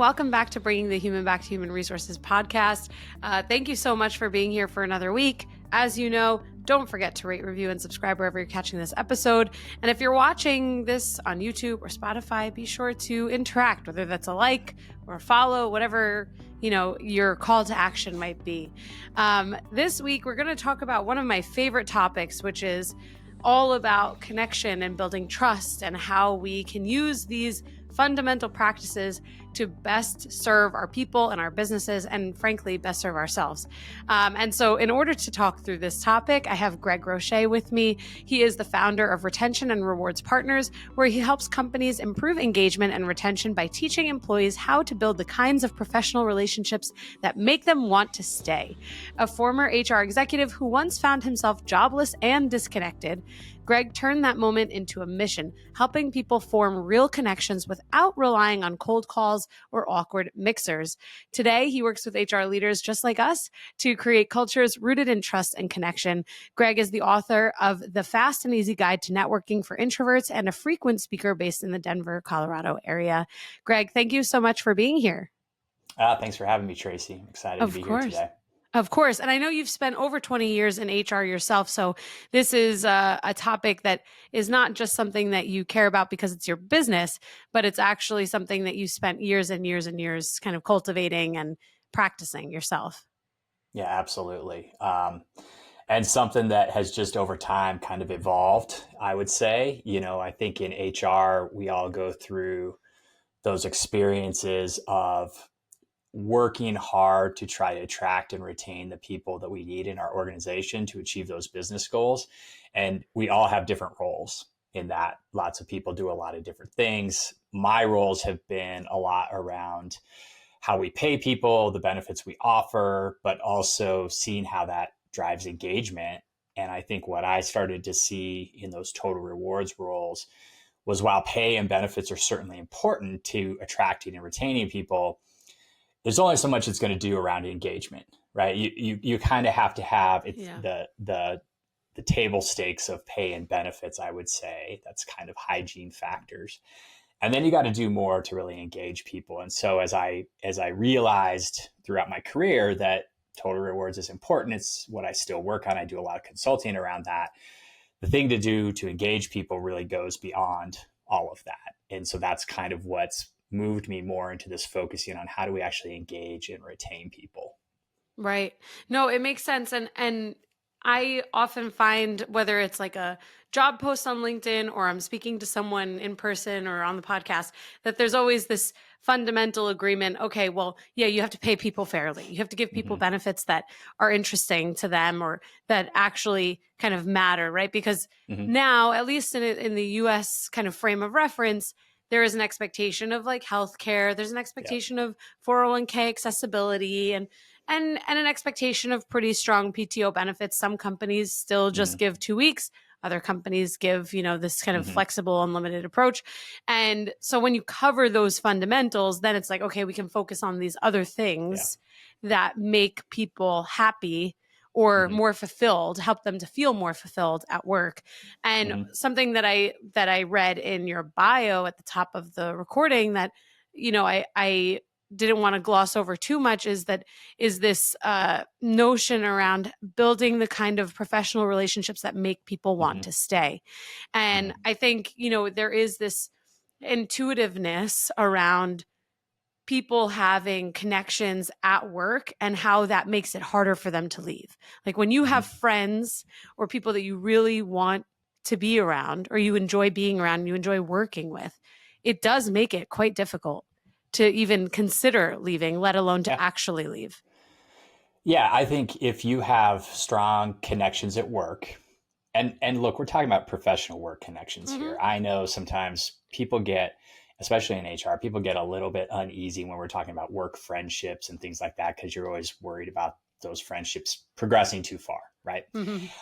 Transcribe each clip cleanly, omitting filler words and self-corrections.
Welcome back to Bringing the Human Back to Human Resources podcast. Thank you so much for being here for another week. As you know, don't forget to rate, review, and subscribe wherever you're catching this episode. And if you're watching this on YouTube or Spotify, be sure to interact, whether that's a like or a follow, whatever your call to action might be. This week, we're going to talk about one of my favorite topics, which is all about connection and building trust and how we can use these fundamental practices to best serve our people and our businesses and, frankly, best serve ourselves. And so in order to talk through this topic, I have Greg Roche with me. He is the founder of Retention and Rewards Partners, where he helps companies improve engagement and retention by teaching employees how to build the kinds of professional relationships that make them want to stay. A former HR executive who once found himself jobless and disconnected, Greg turned that moment into a mission, helping people form real connections without relying on cold calls or awkward mixers. Today, he works with HR leaders just like us to create cultures rooted in trust and connection. Greg is the author of The Fast and Easy Guide to Networking for Introverts and a frequent speaker based in the Denver, Colorado area. Greg, thank you so much for being here. Thanks for having me, Traci. I'm excited to be here today. Of course. And I know you've spent over 20 years in HR yourself. So this is a topic that is not just something that you care about because it's your business, but it's actually something that you spent years and years and years kind of cultivating and practicing yourself. Yeah, absolutely. And something that has just over time kind of evolved, I would say. I think in HR, we all go through those experiences of working hard to try to attract and retain the people that we need in our organization to achieve those business goals. And we all have different roles in that. Lots of people do a lot of different things. My roles have been a lot around how we pay people, the benefits we offer, but also seeing how that drives engagement. And I think what I started to see in those total rewards roles was, while pay and benefits are certainly important to attracting and retaining people, there's only so much it's going to do around engagement, right? You kind of have to have the table stakes of pay and benefits, I would say. That's kind of hygiene factors. And then you got to do more to really engage people. And so as I realized throughout my career that total rewards is important, it's what I still work on. I do a lot of consulting around that. The thing to do to engage people really goes beyond all of that. And so that's kind of what's moved me more into this focusing on how do we actually engage and retain people. Right. No, it makes sense. And I often find, whether it's like a job post on LinkedIn or I'm speaking to someone in person or on the podcast, that there's always this fundamental agreement. Okay, well, yeah, you have to pay people fairly. You have to give people benefits that are interesting to them or that actually kind of matter, right? Because now, at least in the US kind of frame of reference, there is an expectation of like healthcare. There's an expectation of 401k accessibility and an expectation of pretty strong PTO benefits. Some companies still just give 2 weeks. Other companies give, this kind of flexible, unlimited approach. And so when you cover those fundamentals, then it's like, okay, we can focus on these other things that make people happy or more fulfilled, help them to feel more fulfilled at work. And something that I read in your bio at the top of the recording that, I didn't want to gloss over too much is this notion around building the kind of professional relationships that make people want to stay. And I think, there is this intuitiveness around people having connections at work and how that makes it harder for them to leave. Like when you have friends or people that you really want to be around or you enjoy being around and you enjoy working with, it does make it quite difficult to even consider leaving, let alone to actually leave. Yeah, I think if you have strong connections at work, and look, we're talking about professional work connections here. I know sometimes people get, especially in HR, people get a little bit uneasy when we're talking about work friendships and things like that, because you're always worried about those friendships progressing too far, right?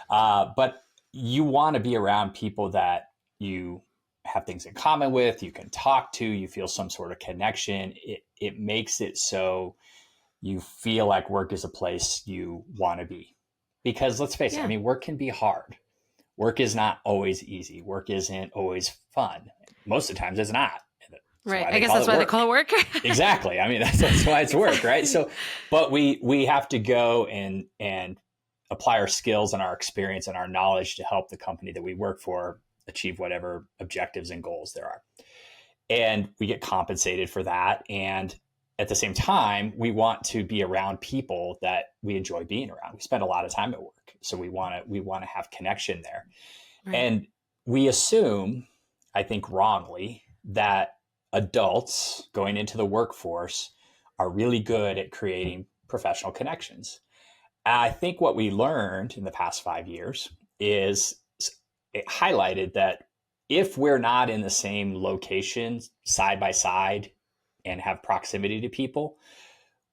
But you want to be around people that you have things in common with, you can talk to, you feel some sort of connection. It makes it so you feel like work is a place you want to be. Because let's face it, I mean, work can be hard. Work is not always easy. Work isn't always fun. Most of the times it's not. That's Right. why I they guess call that's it why they work. call it work. Exactly. I mean, that's why it's work, right? So, but we have to go and apply our skills and our experience and our knowledge to help the company that we work for achieve whatever objectives and goals there are. And we get compensated for that. And at the same time, we want to be around people that we enjoy being around. We spend a lot of time at work, so we want to have connection there. Right. And we assume, I think wrongly, that adults going into the workforce are really good at creating professional connections. And I think what we learned in the past 5 years is it highlighted that if we're not in the same location side by side and have proximity to people,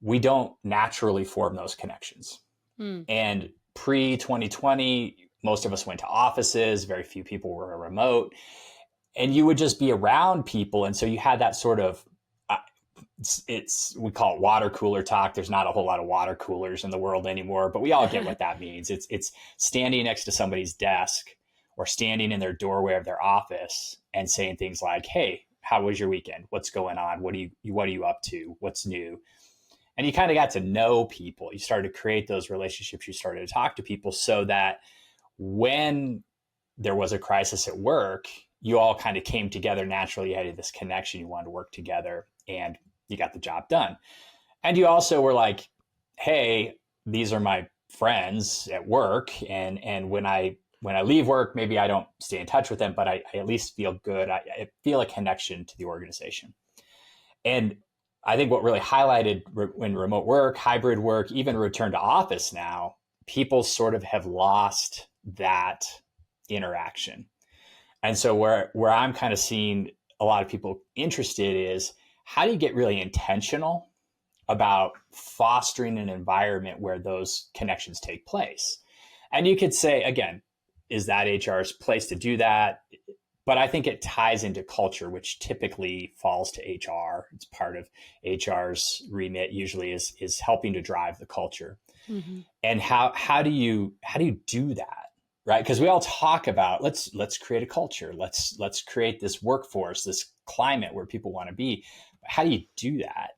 we don't naturally form those connections. Mm. And pre 2020, most of us went to offices, very few people were remote, and you would just be around people. And so you had that sort of, we call it water cooler talk. There's not a whole lot of water coolers in the world anymore, but we all get what that means. It's standing next to somebody's desk or standing in their doorway of their office and saying things like, "Hey, how was your weekend? What's going on? What are you up to? What's new?" And you kind of got to know people. You started to create those relationships. You started to talk to people so that when there was a crisis at work, you all kind of came together naturally. You had this connection. You wanted to work together and you got the job done. And you also were like, hey, these are my friends at work. And when I leave work, maybe I don't stay in touch with them, but I at least feel good. I feel a connection to the organization. And I think what really highlighted when remote work, hybrid work, even return to office now, people sort of have lost that interaction. And so where I'm kind of seeing a lot of people interested is, how do you get really intentional about fostering an environment where those connections take place? And you could say, again, is that HR's place to do that? But I think it ties into culture, which typically falls to HR. It's part of HR's remit usually is helping to drive the culture. Mm-hmm. And how do you do that? Right? Because we all talk about let's create a culture. Let's create this workforce, this climate where people want to be. But how do you do that?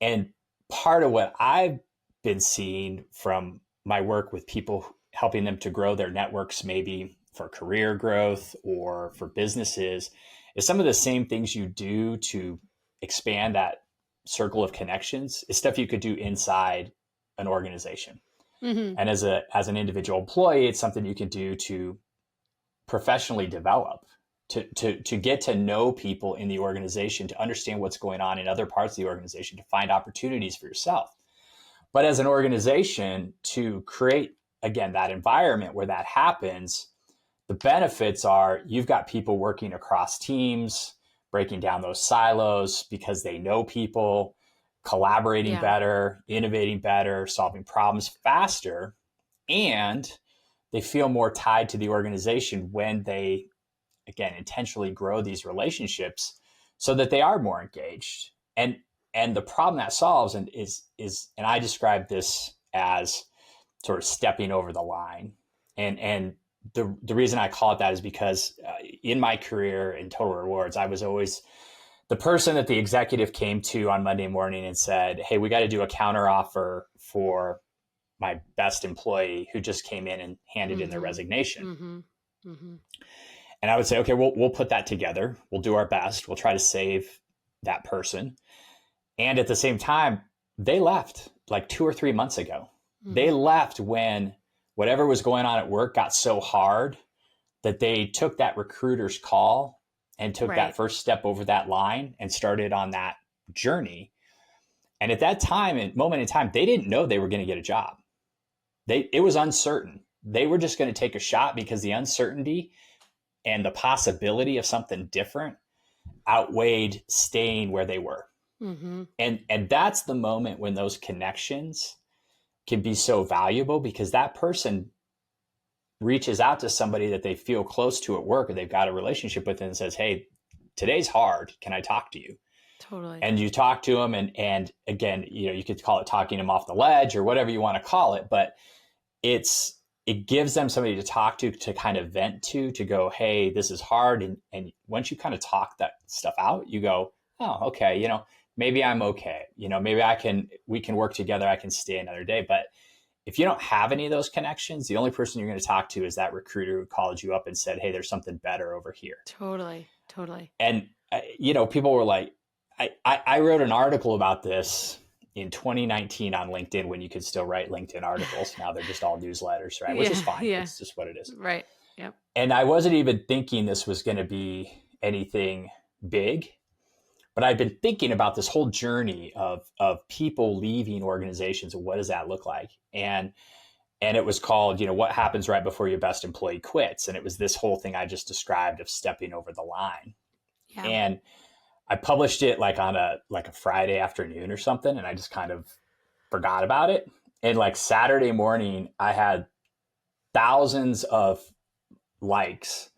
And part of what I've been seeing from my work with people, helping them to grow their networks, maybe for career growth or for businesses, is some of the same things you do to expand that circle of connections is stuff you could do inside an organization. Mm-hmm. And as an individual employee, it's something you can do to professionally develop, to get to know people in the organization, to understand what's going on in other parts of the organization, to find opportunities for yourself. But as an organization, to create, again, that environment where that happens, the benefits are you've got people working across teams, breaking down those silos because they know people, collaborating better, innovating better, solving problems faster, and they feel more tied to the organization when they, again, intentionally grow these relationships so that they are more engaged. And the problem that solves is and I describe this as sort of stepping over the line. And the reason I call it that is because in my career in Total Rewards, I was always the person that the executive came to on Monday morning and said, "Hey, we got to do a counter offer for my best employee who just came in and handed in their resignation." Mm-hmm. Mm-hmm. And I would say, okay, we'll put that together. We'll do our best. We'll try to save that person. And at the same time, they left like 2 or 3 months ago. Mm-hmm. They left when whatever was going on at work got so hard that they took that recruiter's call and took that first step over that line and started on that journey. And at that moment in time, they didn't know they were going to get a job. It was uncertain. They were just going to take a shot because the uncertainty and the possibility of something different outweighed staying where they were. Mm-hmm. And that's the moment when those connections can be so valuable, because that person reaches out to somebody that they feel close to at work or they've got a relationship with and says, "Hey, today's hard. Can I talk to you?" Totally. And you talk to them, and again, you could call it talking them off the ledge or whatever you want to call it, but it gives them somebody to talk to kind of vent to go, "Hey, this is hard." And once you kind of talk that stuff out, you go, oh, okay, maybe I'm okay. Maybe we can work together. I can stay another day. But if you don't have any of those connections, the only person you're going to talk to is that recruiter who called you up and said, hey, there's something better over here. Totally. Totally. And, people were like, I wrote an article about this in 2019 on LinkedIn when you could still write LinkedIn articles. Now they're just all newsletters, right? Which is Yeah. fine. Yeah. It's just what it is. Right. Yep. And I wasn't even thinking this was going to be anything big, but I've been thinking about this whole journey of people leaving organizations and what does that look like? And it was called, what happens right before your best employee quits? And it was this whole thing I just described of stepping over the line. Yeah. And I published it like on a Friday afternoon or something, and I just kind of forgot about it. And like Saturday morning, I had thousands of likes.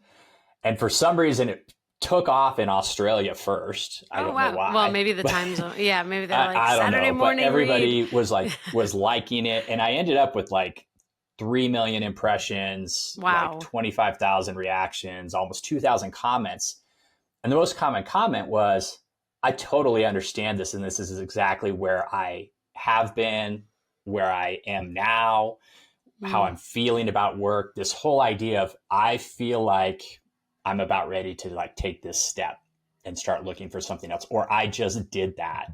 And for some reason it took off in Australia first. I don't know why. Well, maybe the time zone. Yeah, maybe they're like I don't Saturday know, morning. but everybody read. was liking it, and I ended up with like 3 million impressions, Wow. like 25,000 reactions, almost 2,000 comments. And the most common comment was, I totally understand this, and this is exactly where I have been, where I am now, how I'm feeling about work. This whole idea of, I feel like I'm about ready to like take this step and start looking for something else, or I just did that.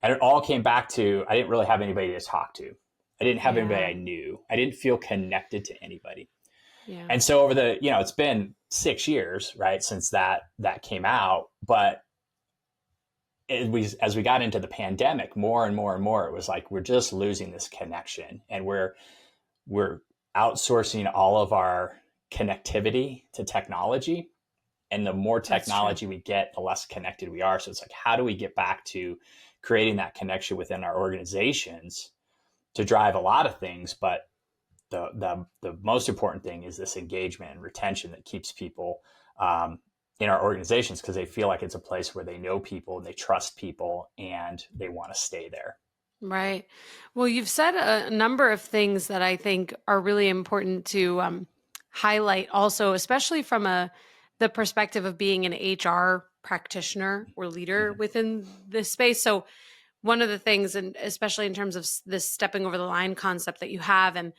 And it all came back to, I didn't really have anybody to talk to. I didn't have anybody I knew. I didn't feel connected to anybody. Yeah. And so over the, it's been 6 years, right, since that came out. But as we got into the pandemic, more and more and more, it was like, we're just losing this connection, and we're outsourcing all of our connectivity to technology. And the more technology we get, the less connected we are. So it's like, how do we get back to creating that connection within our organizations to drive a lot of things? But the most important thing is this engagement and retention that keeps people in our organizations, because they feel like it's a place where they know people and they trust people and they want to stay there. Right. Well, you've said a number of things that I think are really important to highlight also, especially from the perspective of being an HR practitioner or leader within this space. So one of the things, and especially in terms of this stepping over the line concept that you have, and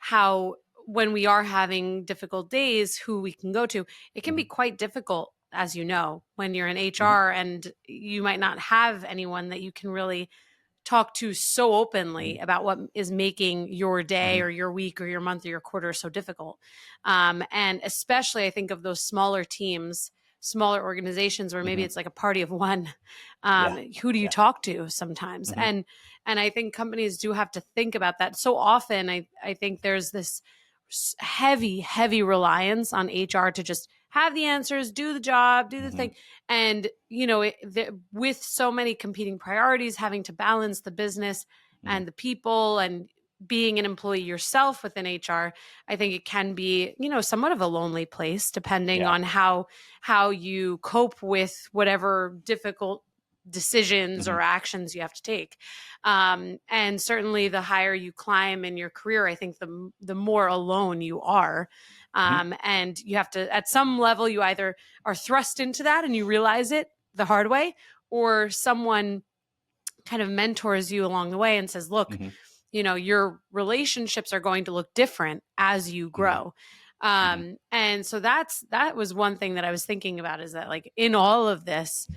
how when we are having difficult days, who we can go to, it can be quite difficult, as you know, when you're in HR and you might not have anyone that you can really talk to so openly about what is making your day or your week or your month or your quarter so difficult. And especially I think of those smaller teams, smaller organizations where maybe it's like a party of one. Who do you talk to sometimes? And I think companies do have to think about that. So often I think there's this heavy reliance on HR to just have the answers, do the job, do the thing. And, with so many competing priorities, having to balance the business and the people and being an employee yourself within HR, I think it can be, somewhat of a lonely place, depending on how you cope with whatever difficult decisions or actions you have to take. And certainly the higher you climb in your career, I think the more alone you are. And you have to, at some level, you either are thrust into that and you realize it the hard way, or someone kind of mentors you along the way and says, look, your relationships are going to look different as you grow. And so that was one thing that I was thinking about, is that like in all of this,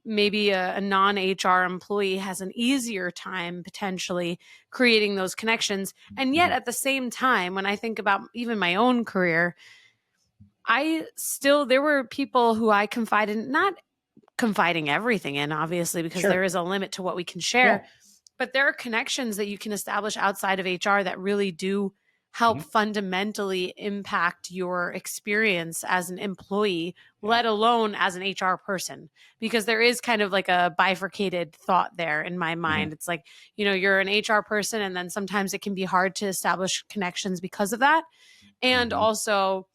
maybe a non-HR employee has an easier time potentially creating those connections. And yet at the same time, when I think about even my own career, there were people who I confided, not confiding everything in, obviously, because there is a limit to what we can share. But there are connections that you can establish outside of HR that really do help fundamentally impact your experience as an employee, let alone as an HR person, because there is kind of like a bifurcated thought there in my mind. It's like, you're an HR person, and then sometimes it can be hard to establish connections because of that. And also,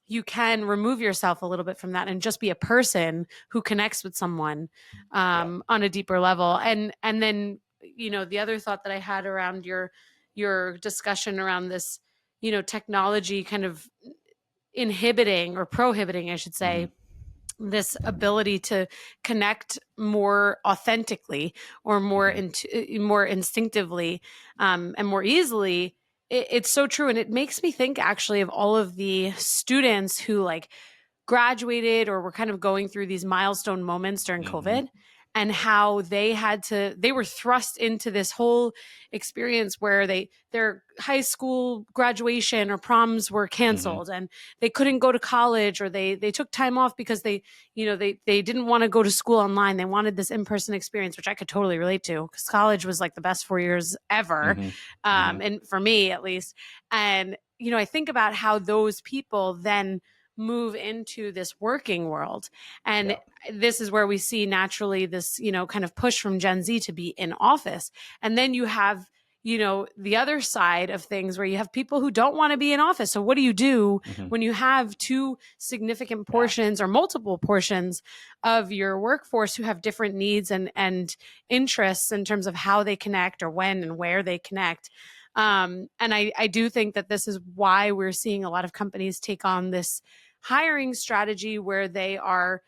you can remove yourself a little bit from that and just be a person who connects with someone on a deeper level. And then, the other thought that I had around your discussion around this, technology kind of inhibiting or prohibiting, I should say, this ability to connect more authentically or more Hmm. more instinctively, and more easily. It's so true, and it makes me think actually of all of the students who like graduated or were kind of going through these milestone moments during Hmm. COVID, and how they were thrust into this whole experience where their high school graduation or proms were Hmm. canceled, and they couldn't go to college, or they took time off because they didn't want to go to school online. They wanted this in-person experience, which I could totally relate to, because college was like the best 4 years ever, Hmm. Hmm. and for me at least. And I think about how those people then move into this working world. And Yeah. this is where we see naturally this, kind of push from Gen Z to be in office. And then you have, the other side of things where you have people who don't want to be in office. So what do you do Hmm. when you have two significant Yeah. portions or multiple portions of your workforce who have different needs and interests in terms of how they connect or when and where they connect? And I do think that this is why we're seeing a lot of companies take on this hiring strategy where they are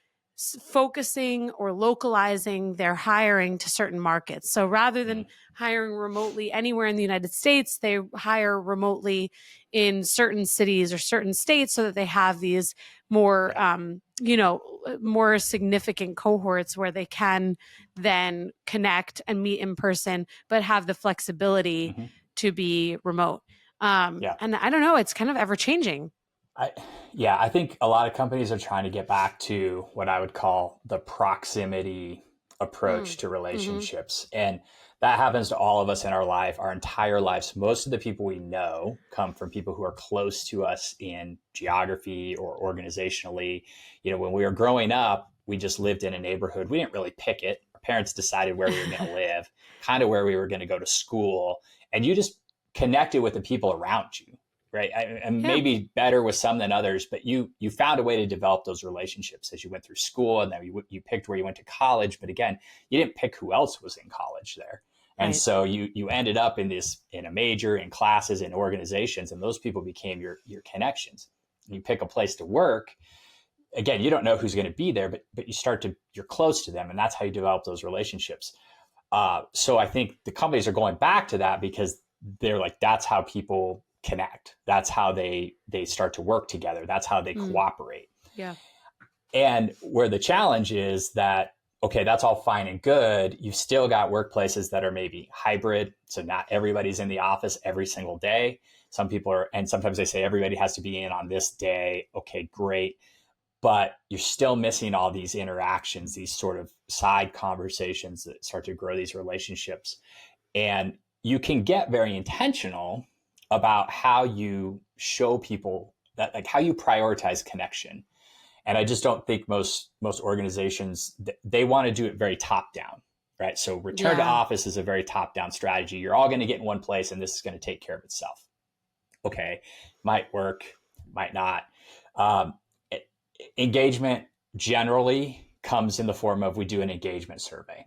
focusing or localizing their hiring to certain markets. So rather than Mm. hiring remotely anywhere in the United States, they hire remotely in certain cities or certain states so that they have these more, Yeah. more significant cohorts where they can then connect and meet in person, but have the flexibility Hmm. to be remote. Yeah. And I don't know, it's kind of ever changing. I, yeah, I think a lot of companies are trying to get back to what I would call the proximity approach Mm. to Hmm. relationships. And that happens to all of us in our life, our entire lives. Most of the people we know come from people who are close to us in geography or organizationally. When we were growing up, we just lived in a neighborhood. We didn't really pick it. Our parents decided where we were going to live, kind of where we were going to go to school. And you just connected with the people around you, right? And Yeah, maybe better with some than others, but you found a way to develop those relationships as you went through school, and then you picked where you went to college. But again, you didn't pick who else was in college there, and right. so you ended up in a major, in classes, in organizations, and those people became your connections. You pick a place to work. Again, you don't know who's going to be there, but you're close to them, and that's how you develop those relationships. So I think the companies are going back to that because they're like, that's how people connect. That's how they start to work together. That's how they Mm, cooperate. yeah. And where the challenge is that, okay, that's all fine and good. You've still got workplaces that are maybe hybrid. So not everybody's in the office every single day. Some people are, and sometimes they say everybody has to be in on this day. Okay, great. But you're still missing all these interactions, these sort of side conversations that start to grow these relationships. And you can get very intentional about how you show people that, like how you prioritize connection. And I just don't think most organizations, they want to do it very top down, right? So return to Yeah. office is a very top down strategy. You're all going to get in one place and this is going to take care of itself. Okay, might work, might not. um, Engagement generally comes in the form of, we do an engagement survey,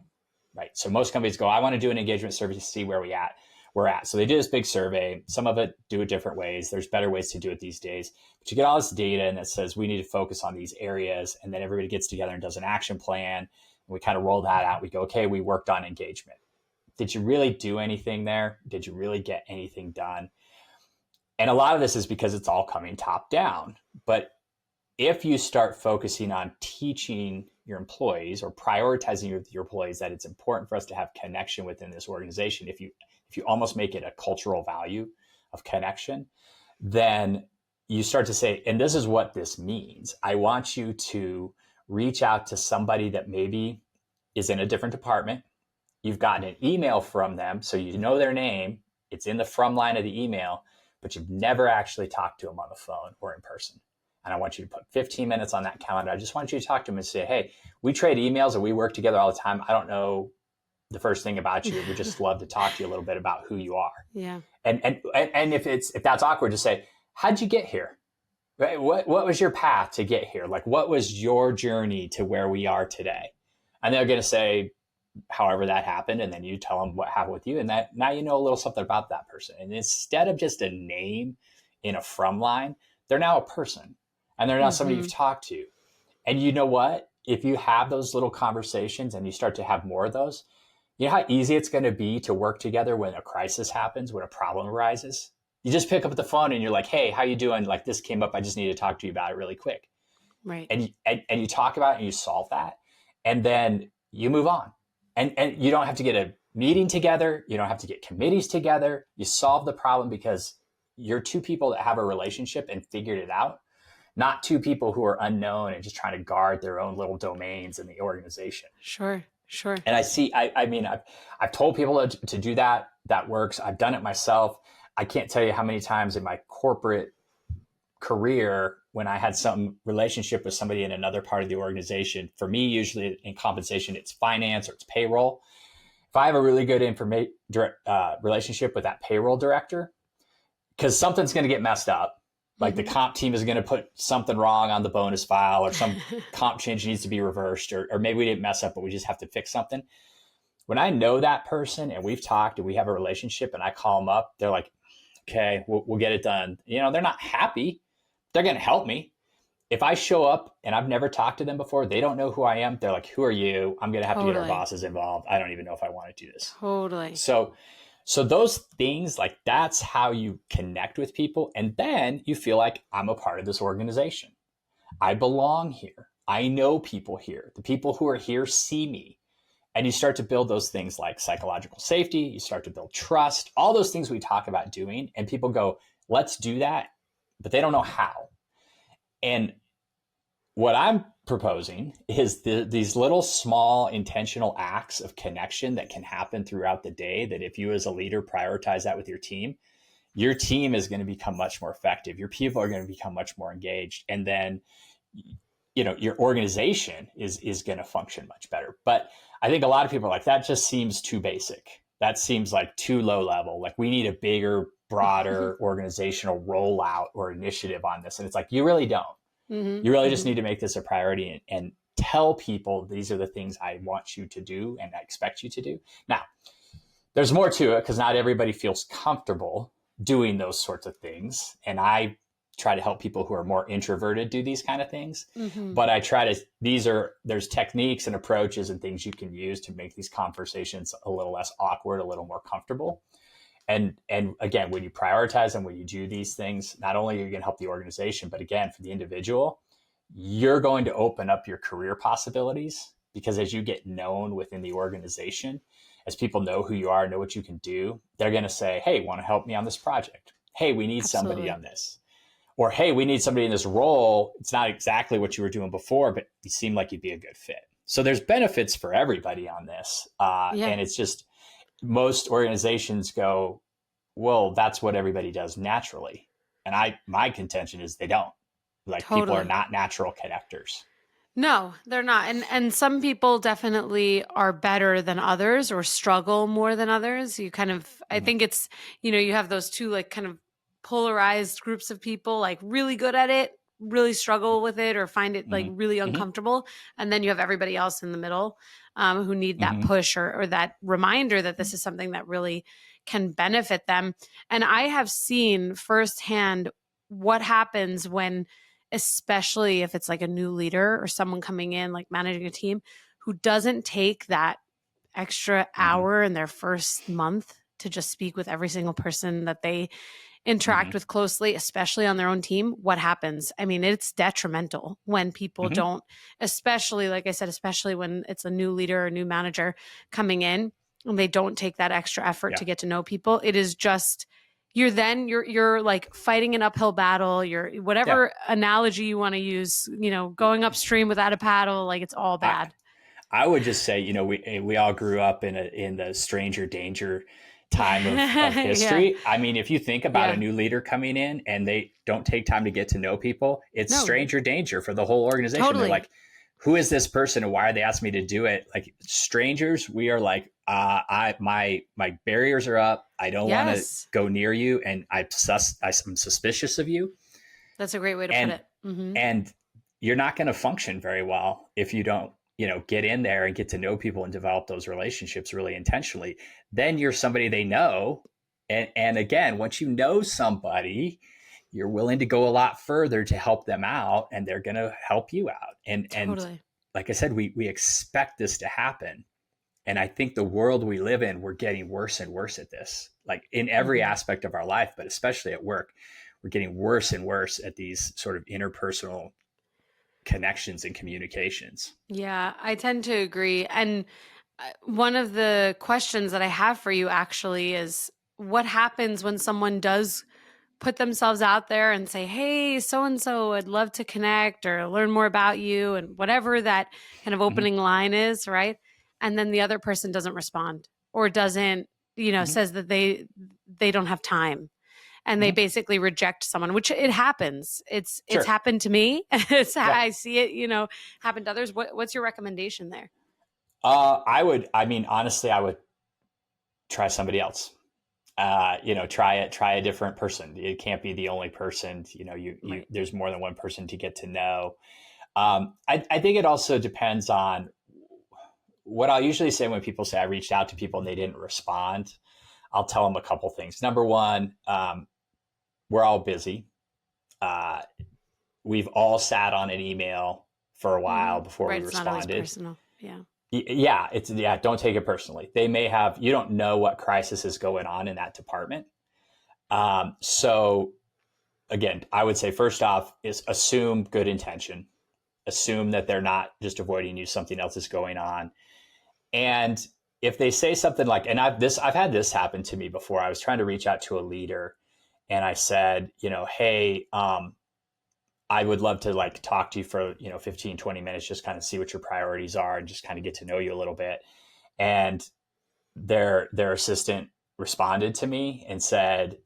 right? So most companies go, I want to do an engagement survey to see where we're at. So they do this big survey. Some of it do it different ways. There's better ways to do it these days. But you get all this data and it says we need to focus on these areas. And then everybody gets together and does an action plan. And we kind of roll that out. We go, okay, we worked on engagement. Did you really do anything there? Did you really get anything done? And a lot of this is because it's all coming top down. But if you start focusing on teaching your employees or prioritizing your employees that it's important for us to have connection within this organization, if you almost make it a cultural value of connection, then you start to say, and this is what this means. I want you to reach out to somebody that maybe is in a different department. You've gotten an email from them, so you know their name. It's in the from line of the email, but you've never actually talked to them on the phone or in person. And I want you to put 15 minutes on that calendar. I just want you to talk to them and say, hey, we trade emails and we work together all the time. I don't know the first thing about you. We just love to talk to you a little bit about who you are. Yeah. And if that's awkward, to say, how'd you get here? Right? What was your path to get here? Like, what was your journey to where we are today? And they're going to say, however that happened, and then you tell them what happened with you, and that now you know a little something about that person. And instead of just a name in a from line, they're now a person, and they're now somebody Hmm. you've talked to. And you know what? If you have those little conversations and you start to have more of those, you know how easy it's going to be to work together when a crisis happens, when a problem arises? You just pick up the phone and you're like, hey, how you doing? Like, this came up. I just need to talk to you about it really quick. Right. And you talk about it and you solve that. And then you move on. And you don't have to get a meeting together. You don't have to get committees together. You solve the problem because you're two people that have a relationship and figured it out, not two people who are unknown and just trying to guard their own little domains in the organization. Sure. Sure. And I mean, I've told people to do that. That works. I've done it myself. I can't tell you how many times in my corporate career, when I had some relationship with somebody in another part of the organization, for me, usually in compensation, it's finance or it's payroll. If I have a really good relationship with that payroll director, because something's going to get messed up, like the comp team is going to put something wrong on the bonus file, or some comp change needs to be reversed, or maybe we didn't mess up, but we just have to fix something. When I know that person and we've talked and we have a relationship and I call them up, they're like, okay, we'll get it done. You know, they're not happy. They're going to help me. If I show up and I've never talked to them before, they don't know who I am. They're like, who are you? I'm going to have to get our bosses involved. I don't even know if I want to do this. Totally. So those things, like, that's how you connect with people. And then you feel like, I'm a part of this organization. I belong here. I know people here. The people who are here see me. And you start to build those things like psychological safety. You start to build trust, all those things we talk about doing. And people go, let's do that. But they don't know how. And what I'm proposing is these little small intentional acts of connection that can happen throughout the day, that if you as a leader prioritize that with your team is going to become much more effective. Your people are going to become much more engaged. And then, you know, your organization is going to function much better. But I think a lot of people are like, that just seems too basic. That seems like too low level. Like, we need a bigger, broader organizational rollout or initiative on this. And it's like, you really don't. You really just need to make this a priority and tell people, these are the things I want you to do and I expect you to do. Now, there's more to it, because not everybody feels comfortable doing those sorts of things. And I try to help people who are more introverted do these kind of things. But I try to, there's techniques and approaches and things you can use to make these conversations a little less awkward, a little more comfortable. And again, when you prioritize and when you do these things, not only are you going to help the organization, but again, for the individual, you're going to open up your career possibilities, because as you get known within the organization, as people know who you are, know what you can do, they're going to say, hey, want to help me on this project? Hey, we need somebody on this. Or, hey, we need somebody in this role. It's not exactly what you were doing before, but you seem like you'd be a good fit. So there's benefits for everybody on this. And it's just, most organizations go, well, that's what everybody does naturally. And my contention is they don't. Like, people are not natural connectors. No, they're not. And some people definitely are better than others or struggle more than others. You kind of, I think it's, you know, you have those two like kind of polarized groups of people, like really good at it, really struggle with it, or find it like really uncomfortable. And then you have everybody else in the middle who need that push or that reminder that this is something that really can benefit them. And I have seen firsthand what happens when, especially if it's like a new leader or someone coming in, like managing a team, who doesn't take that extra hour in their first month to just speak with every single person that they interact with closely, especially on their own team. What happens? I mean, it's detrimental when people don't, especially, like I said, especially when it's a new leader or a new manager coming in and they don't take that extra effort to get to know people. It is just, you're like fighting an uphill battle. You're whatever analogy you want to use, you know, going upstream without a paddle, like it's all bad. I would just say, you know, we all grew up in the stranger danger time of history. I mean, if you think about a new leader coming in and they don't take time to get to know people, it's stranger danger for the whole organization. They're like, who is this person and why are they asking me to do it? Like, strangers, we are like, my barriers are up. I don't want to go near you, and I'm suspicious of you. That's a great way to put it. And you're not going to function very well if you don't, you know, get in there and get to know people and develop those relationships really intentionally. Then you're somebody they know. And again, once you know somebody, you're willing to go a lot further to help them out, and they're going to help you out. And Totally. like I said, we expect this to happen. And I think the world we live in, we're getting worse and worse at this, like in every Hmm. aspect of our life, but especially at work. We're getting worse and worse at these sort of interpersonal connections and communications. Yeah, I tend to agree. And one of the questions that I have for you actually is what happens when someone does put themselves out there and say, "Hey, so and so, I'd love to connect or learn more about you," and whatever that kind of Mm-hmm. opening line is, right? And then the other person doesn't respond or doesn't, Mm-hmm. says that they don't have time and they Mm-hmm. basically reject someone, which it happens. It's Sure. happened to me. Yeah. I see it, happen to others. What's your recommendation there? I mean, honestly, I would try somebody else. Try a different person. It can't be the only person. Right. There's more than one person to get to know. I think it also depends on what I'll usually say when people say I reached out to people and they didn't respond. I'll tell them a couple things. Number one, we're all busy. Uh, we've all sat on an email for a while before we Right. It's not always responded. personal. Yeah. Yeah, don't take it personally. They may have, you don't know what crisis is going on in that department. So again, I would say first off is assume good intention. Assume that they're not just avoiding you, something else is going on. And if they say something like, and I've had this happen to me before. I was trying to reach out to a leader and I said, hey, I would love to like talk to you for, 15, 20 minutes, just kind of see what your priorities are and just kind of get to know you a little bit. And their assistant responded to me and said,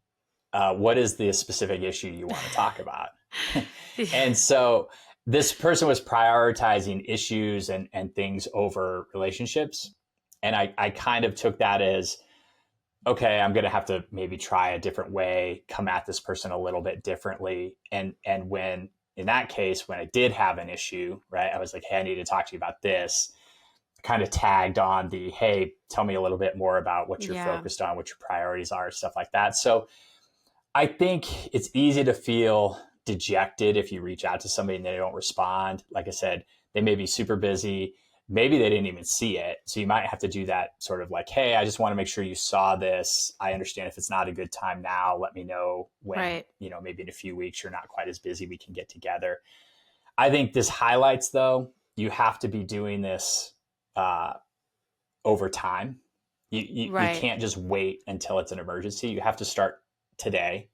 what is the specific issue you want to talk about? And so this person was prioritizing issues and things over relationships. And I kind of took that as, okay, I'm going to have to maybe try a different way, come at this person a little bit differently. And when, in that case, when I did have an issue, right, I was like, hey, I need to talk to you about this. Kind of tagged on the, hey, tell me a little bit more about what you're Yeah. focused on, what your priorities are, stuff like that. So I think it's easy to feel dejected if you reach out to somebody and they don't respond. Like I said, they may be super busy. Maybe they didn't even see it. So you might have to do that sort of like, hey, I just want to make sure you saw this. I understand if it's not a good time now, let me know when, Right. maybe in a few weeks you're not quite as busy, we can get together. I think this highlights, though, you have to be doing this uh, over time. You Right. can't just wait until it's an emergency. You have to start today,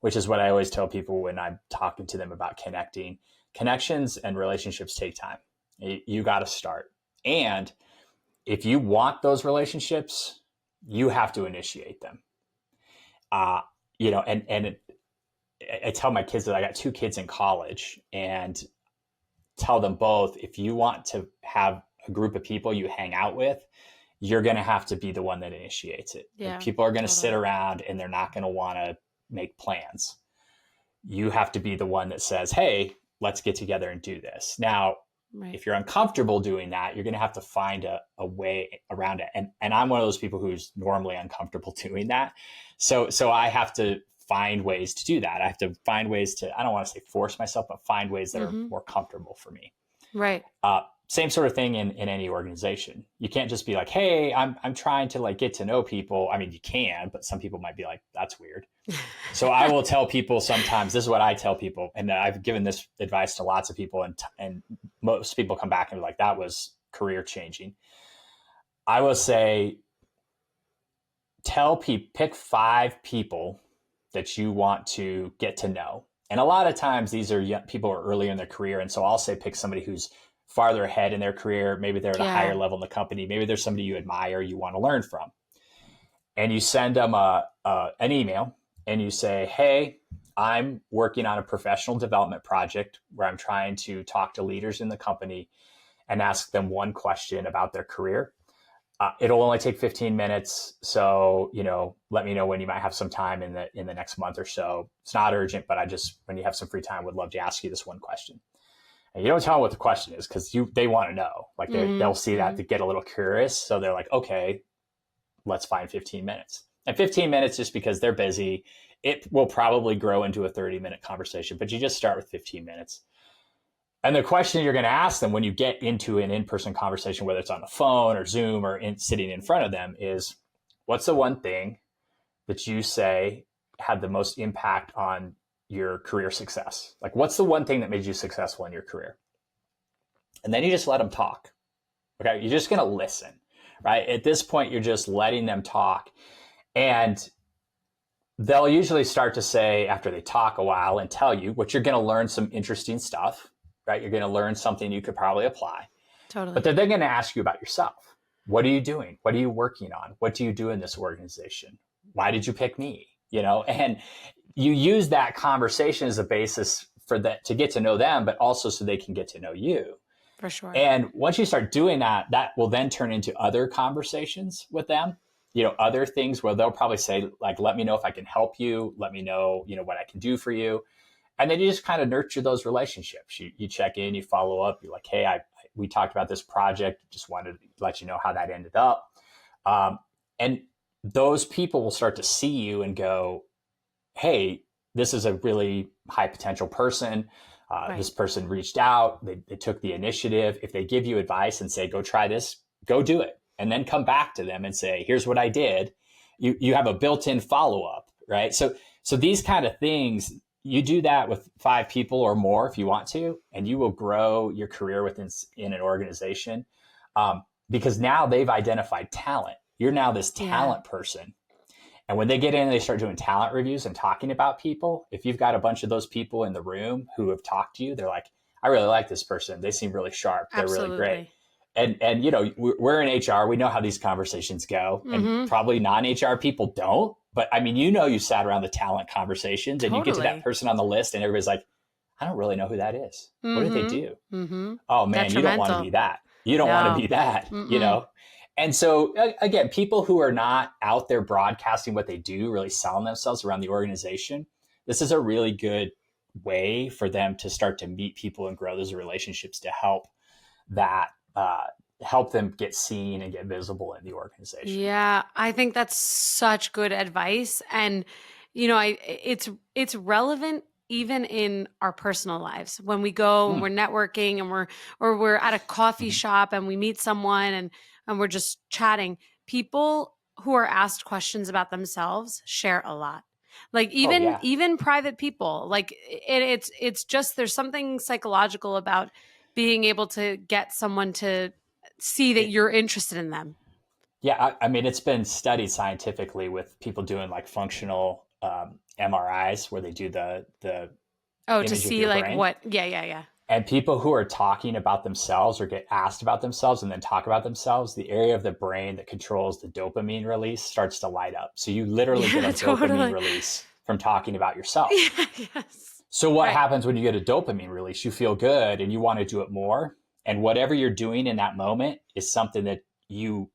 which is what I always tell people when I'm talking to them about connecting. Connections and relationships take time. You got to start. And if you want those relationships, you have to initiate them. Uh, I tell my kids that I got two kids in college and tell them both, if you want to have a group of people you hang out with, you're going to have to be the one that initiates it. Like Yeah. people are going to sit Totally. around and they're not going to want to make plans. You have to be the one that says, hey, let's get together and do this. Now, Right. if you're uncomfortable doing that, you're going to have to find a way around it. And I'm one of those people who's normally uncomfortable doing that. So I have to find ways to do that. I have to find ways to, I don't want to say force myself, but find ways that are Hmm. more comfortable for me. Right. Same sort of thing in any organization. You can't just be like, hey, I'm trying to like get to know people. I mean, you can, but some people might be like, that's weird. So I will tell people sometimes, this is what I tell people. And I've given this advice to lots of people and most people come back and be like, that was career changing. I will say, tell people, pick 5 people that you want to get to know. And a lot of times these are young, people are earlier in their career. And so I'll say, pick somebody who's farther ahead in their career. Maybe they're at a higher Yeah. level in the company. Maybe there's somebody you admire, you want to learn from. And you send them an email and you say, hey, I'm working on a professional development project where I'm trying to talk to leaders in the company and ask them one question about their career. It'll only take 15 minutes. So, let me know when you might have some time in the next month or so. It's not urgent, but when you have some free time, would love to ask you this one question. And you don't tell them what the question is because they want to know. Like Hmm. they'll see that Hmm. to get a little curious. So they're like, okay, let's find 15 minutes. And 15 minutes, just because they're busy, it will probably grow into a 30-minute conversation, but you just start with 15 minutes. And the question you're going to ask them when you get into an in-person conversation, whether it's on the phone or Zoom or sitting in front of them, is what's the one thing that you say had the most impact on your career success? Like, what's the one thing that made you successful in your career? And then you just let them talk. Okay. You're just going to listen, right? At this point, you're just letting them talk. And they'll usually start to say, after they talk a while and tell you, what you're going to learn some interesting stuff, right? You're going to learn something you could probably apply. Totally. But they're then going to ask you about yourself. What are you doing? What are you working on? What do you do in this organization? Why did you pick me? And you use that conversation as a basis for that to get to know them, but also so they can get to know you. For sure. And once you start doing that, that will then turn into other conversations with them, other things where they'll probably say, like, let me know if I can help you. Let me know, what I can do for you. And then you just kind of nurture those relationships. You check in, you follow up. You're like, hey, we talked about this project. Just wanted to let you know how that ended up. And those people will start to see you and go, hey, this is a really high potential person. Right. This person reached out. They took the initiative. If they give you advice and say, go try this, go do it. And then come back to them and say, here's what I did. You have a built-in follow-up, right? So these kind of things, you do that with 5 people or more if you want to, and you will grow your career in an organization because now they've identified talent. You're now this talent person. And when they get in and they start doing talent reviews and talking about people, if you've got a bunch of those people in the room who have talked to you, they're like, I really like this person. They seem really sharp. They're Absolutely. really great. And we're in HR. We know how these conversations go. Mm-hmm. And probably non-HR people don't. But I mean, you sat around the talent conversations and you get to that person on the list and everybody's like, I don't really know who that is. Mm-hmm. What did they do? Mm-hmm. Oh, man, you don't want to be that. You don't want to be that, And so, again, people who are not out there broadcasting what they do, really selling themselves around the organization, this is a really good way for them to start to meet people and grow those relationships to help them get seen and get visible in the organization. Yeah, I think that's such good advice. And, it's relevant even in our personal lives when we go and we're networking and we're at a coffee shop and we meet someone and we're just chatting. People who are asked questions about themselves share a lot. Like even private people, like it's just, there's something psychological about being able to get someone to see that you're interested in them. Yeah. I mean, it's been studied scientifically with people doing like functional MRIs where they do the to see like brain. What? Yeah. And people who are talking about themselves or get asked about themselves and then talk about themselves, the area of the brain that controls the dopamine release starts to light up. So you literally get a dopamine release from talking about yourself. Yes. So what happens when you get a dopamine release? You feel good and you want to do it more. And whatever you're doing in that moment is something that you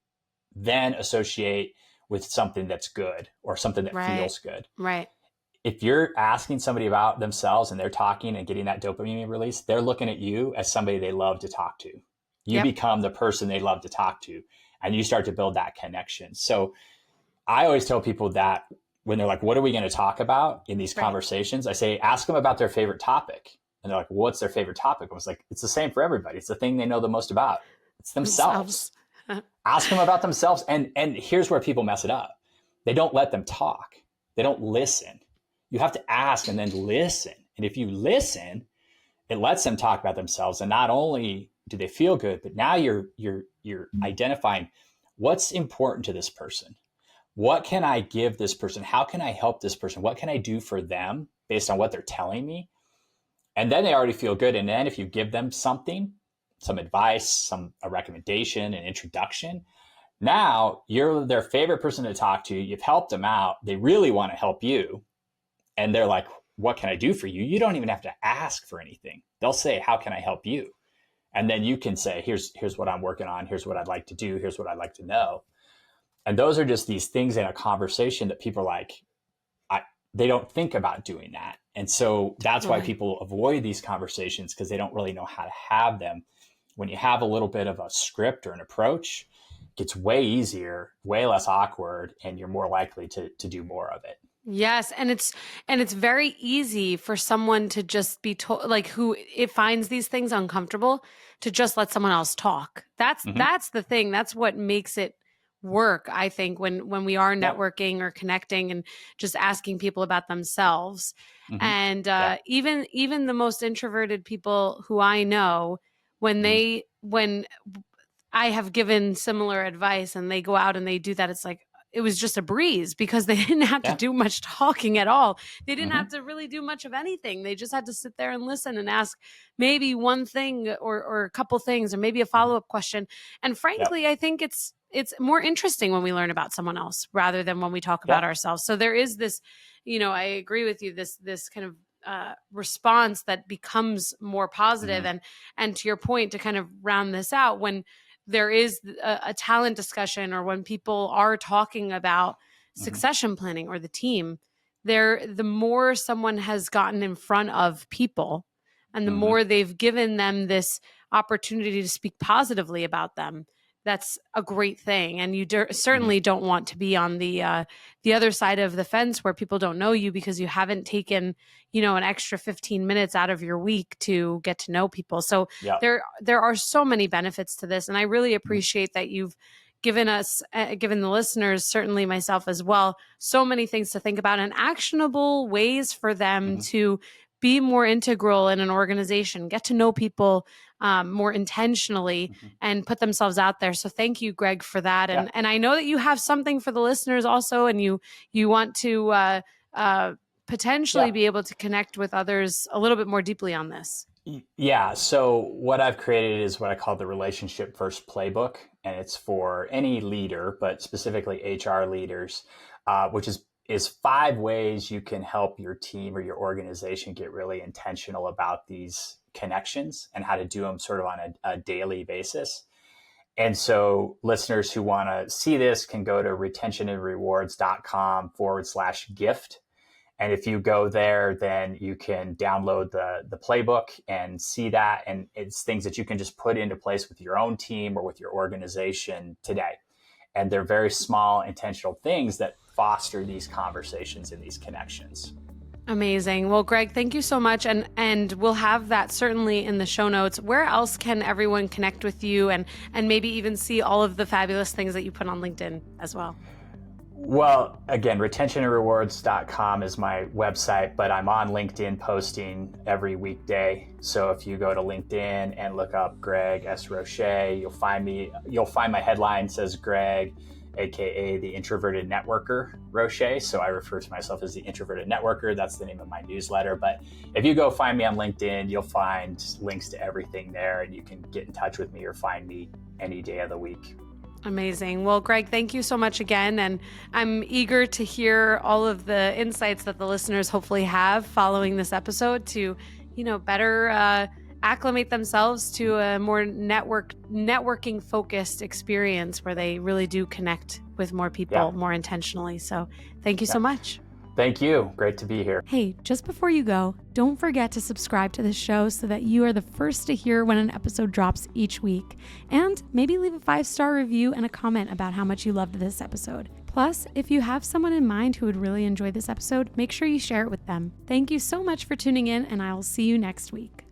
then associate with something that's good or something that feels good. Right. If you're asking somebody about themselves and they're talking and getting that dopamine release, they're looking at you as somebody they love to talk to. You become the person they love to talk to, and you start to build that connection. So I always tell people that when they're like, what are we going to talk about in these conversations? I say, ask them about their favorite topic. And they're like, well, what's their favorite topic? I was like, it's the same for everybody. It's the thing they know the most about. It's themselves. Ask them about themselves. And here's where people mess it up. They don't let them talk. They don't listen. You have to ask and then listen. And if you listen, it lets them talk about themselves. And not only do they feel good, but now you're identifying what's important to this person. What can I give this person? How can I help this person? What can I do for them based on what they're telling me? And then they already feel good. And then if you give them something, some advice, a recommendation, an introduction, now you're their favorite person to talk to. You've helped them out. They really want to help you. And they're like, what can I do for you? You don't even have to ask for anything. They'll say, how can I help you? And then you can say, here's what I'm working on. Here's what I'd like to do. Here's what I'd like to know. And those are just these things in a conversation that people are like, they don't think about doing that. And so that's why people avoid these conversations, because they don't really know how to have them. When you have a little bit of a script or an approach, gets way easier, way less awkward, and you're more likely to do more of it. Yes, and it's very easy for someone to just be told, like, who it finds these things uncomfortable, to just let someone else talk. Hmm. That's the thing. That's what makes it work, I think, when we are Yep. networking or connecting and just asking people about themselves. Hmm. And Yeah. even the most introverted people who I know, Hmm. when I have given similar advice and they go out and they do that, it's like it was just a breeze because they didn't have to Yeah. do much talking at all. They didn't have Hmm. to really do much of anything. They just had to sit there and listen and ask maybe one thing or a couple things or maybe a Hmm. follow-up question. And Yep. frankly, I think it's more interesting when we learn about someone else rather than when we talk about Yeah. ourselves. So there is this, I agree with you, this kind of response that becomes more positive. Hmm. And to your point, to kind of round this out, when there is a talent discussion or when people are talking about Hmm. succession planning or the team, the more someone has gotten in front of people and the Hmm. more they've given them this opportunity to speak positively about them, that's a great thing. And you Hmm. certainly don't want to be on the other side of the fence where people don't know you because you haven't taken an extra 15 minutes out of your week to get to know people. So Yep. there are so many benefits to this, and I really Hmm. appreciate that you've given the listeners, certainly myself as well, so many things to think about and actionable ways for them Hmm. to be more integral in an organization, get to know people more intentionally, Hmm. and put themselves out there. So thank you, Greg, for that. Yeah. And I know that you have something for the listeners also, and you want to potentially Yeah. be able to connect with others a little bit more deeply on this. Yeah. So what I've created is what I call the relationship first playbook, and it's for any leader, but specifically HR leaders, which is 5 ways you can help your team or your organization get really intentional about these connections and how to do them sort of on a daily basis. And so listeners who want to see this can go to retentionandrewards.com/gift. And if you go there, then you can download the playbook and see that. And it's things that you can just put into place with your own team or with your organization today. And they're very small, intentional things that foster these conversations and these connections. Amazing. Well, Greg, thank you so much. And we'll have that certainly in the show notes. Where else can everyone connect with you and maybe even see all of the fabulous things that you put on LinkedIn as well? Well, again, retentionandrewards.com is my website, but I'm on LinkedIn posting every weekday. So if you go to LinkedIn and look up Greg S. Roche, you'll find me. You'll find my headline says Greg, aka the Introverted Networker Roche. So I refer to myself as the Introverted Networker. That's the name of my newsletter. But if you go find me on LinkedIn, you'll find links to everything there, and you can get in touch with me or find me any day of the week. Amazing. Well, Greg, thank you so much again. And I'm eager to hear all of the insights that the listeners hopefully have following this episode to, better acclimate themselves to a more networking focused experience where they really do connect with more Yeah. people more intentionally. So thank you so Yeah. much. Thank you. Great to be here. Hey, just before you go, don't forget to subscribe to this show so that you are the first to hear when an episode drops each week. And maybe leave a 5-star review and a comment about how much you loved this episode. Plus, if you have someone in mind who would really enjoy this episode, make sure you share it with them. Thank you so much for tuning in, and I will see you next week.